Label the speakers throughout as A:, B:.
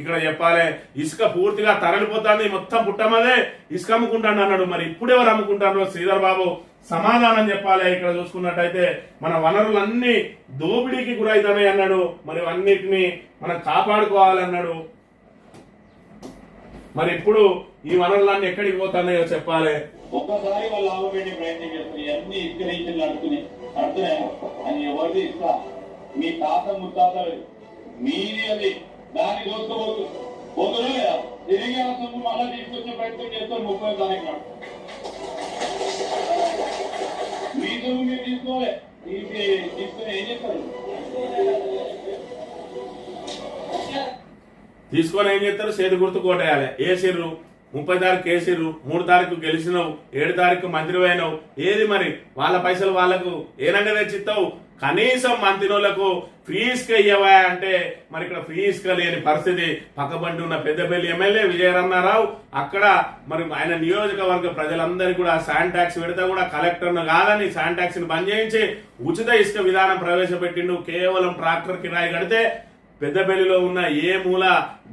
A: ఇక్కడ చెప్పాలి ఇసుక పూర్తిగా తరలిపోతుంది, మొత్తం పుట్టమదే ఇసుక అమ్ముకుంటాను అన్నాడు. మరి ఇప్పుడు ఎవరు అమ్ముకుంటారో శ్రీధర్ బాబు సమాధానం చెప్పాలి. ఇక్కడ చూసుకున్నట్టయితే మన వనరులన్నీ దోపిడీకి గురైతున్నాయి అన్నాడు. మరి అన్నిటిని మనం కాపాడుకోవాలన్నాడు. మరి ఇప్పుడు ఈ వనరులన్నీ ఎక్కడికి పోతున్నాయో చెప్పాలి.
B: ఒక్కసారి వాళ్ళు లాభం పెట్టే ప్రయత్నం చేస్తారు. ఇవన్నీ ఇసుక రీచులు నడుతున్నాయి అని ఎవరిది ఇస్తా మీ తాత ముత్తాతలు మీది అది దాన్ని చూసుకోబోతు పోతున్నా లేదా తిరిగి అవసరం మళ్ళా తీసుకొచ్చే ప్రయత్నం చేస్తారు. 30 తారీఖు నాడు మీ సొమ్ము మీరు తీసుకోవాలి. తీసుకుని ఏం చేస్తారు?
A: తీసుకొని ఏం చేస్తారు? చేతి గుర్తు కోటేయాలి. ఏసిర్రు 30 తారీఖు వేసిర్రు, 3 తారీఖు గెలిచినావు, 7 తారీఖు మంత్రి అయినావు. ఏది మరి వాళ్ళ పైసలు వాళ్ళకు ఏనంగా తెచ్చిస్తావు? కనీసం మంత్రిలకు ఫ్రీ ఇసుక ఇయ్యవా అంటే మరి ఇక్కడ ఫ్రీ ఇసుక లేని పరిస్థితి. పక్కబండి ఉన్న పెద్దపల్లి ఎమ్మెల్యే విజయరమణారావు అక్కడ మరి ఆయన నియోజకవర్గ ప్రజలందరికీ కూడా శాండ్ ట్యాక్స్ పెడితే కూడా కలెక్టర్ను కాదని శాండ్ ట్యాక్స్ ని బంద్ చేయించి ఉచిత ఇసుక విధానం ప్రవేశపెట్టిండు. కేవలం ట్రాక్టర్ కిరాయి కడితే పెద్దపల్లిలో ఉన్న ఏ మూల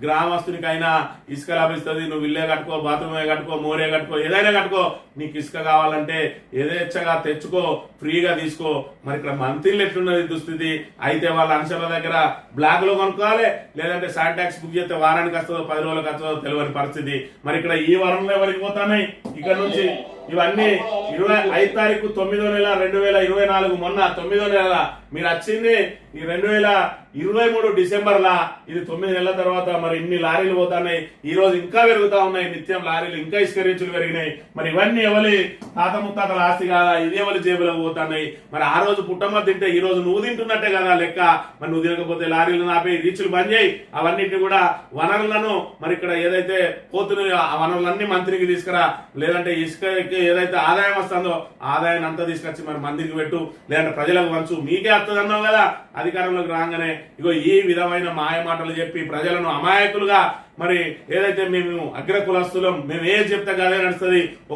A: గ్రామస్తునికైనా ఇసుక లభిస్తుంది. నువ్వు ఇల్లే కట్టుకో, బాత్రూమే కట్టుకో, మోరే కట్టుకో, ఏదైనా కట్టుకో, నీకు ఇసుక కావాలంటే యథేచ్ఛగా తెచ్చుకో, ఫ్రీగా తీసుకో. మరి ఇక్కడ మంత్రులు ఎట్లున్నది దుస్థితి? అయితే వాళ్ళ అంశాల దగ్గర బ్లాక్ లో కొనుక్కోవాలి, లేదంటే శాండ్ ట్యాక్స్ బుక్ చేస్తే వారానికి వస్తుందో 10 రోజులకు వస్తుందో తెలియని పరిస్థితి. మరి ఇక్కడ ఈ వారంలో ఎవరికి పోతున్నాయి? ఇక్కడ నుంచి ఇవన్నీ 25 తారీఖు 9వ నెల 2024 మొన్న 9వ నెల మీరు వచ్చింది ఈ 2023 డిసెంబర్లా. ఇది 9 నెలల తర్వాత మరి ఇన్ని లారీలు పోతున్నాయి. ఈ రోజు ఇంకా పెరుగుతా ఉన్నాయి, నిత్యం లారీలు ఇంకా ఇసుక రీచులు పెరిగినాయి. మరి ఇవన్నీ ఎవరి తాత ముత్తాతల ఆస్తి కాదా? ఇది ఎవరి జేబులకు పోతున్నాయి? మరి ఆ రోజు పుట్టమ్మ తింటే ఈ రోజు నువ్వు తింటున్నట్టే కదా లెక్క. మరి నువ్వు తినకపోతే లారీలు నాపి రీచులు బంద్ చేయి. అవన్నింటినీ కూడా వనరులను మరి ఇక్కడ ఏదైతే పోతున్నాయో ఆ వనరులన్నీ మంత్రికి తీసుకురా, లేదంటే ఇసుక ఏదైతే ఆదాయం వస్తుందో ఆదాయాన్ని అంతా తీసుకొచ్చి మరి మందిరికి పెట్టు, లేదంటే ప్రజలకు పంచు. మీకే వస్తుంది అన్నావు కదా అధికారంలోకి రాగానే. ఇగో ఈ విధమైన మాయ మాటలు చెప్పి ప్రజలను అమాయకులుగా మరి ఏదైతే మేము అగ్ర కులస్తులం మేము ఏం చెప్తే అదే నడుస్తుంది.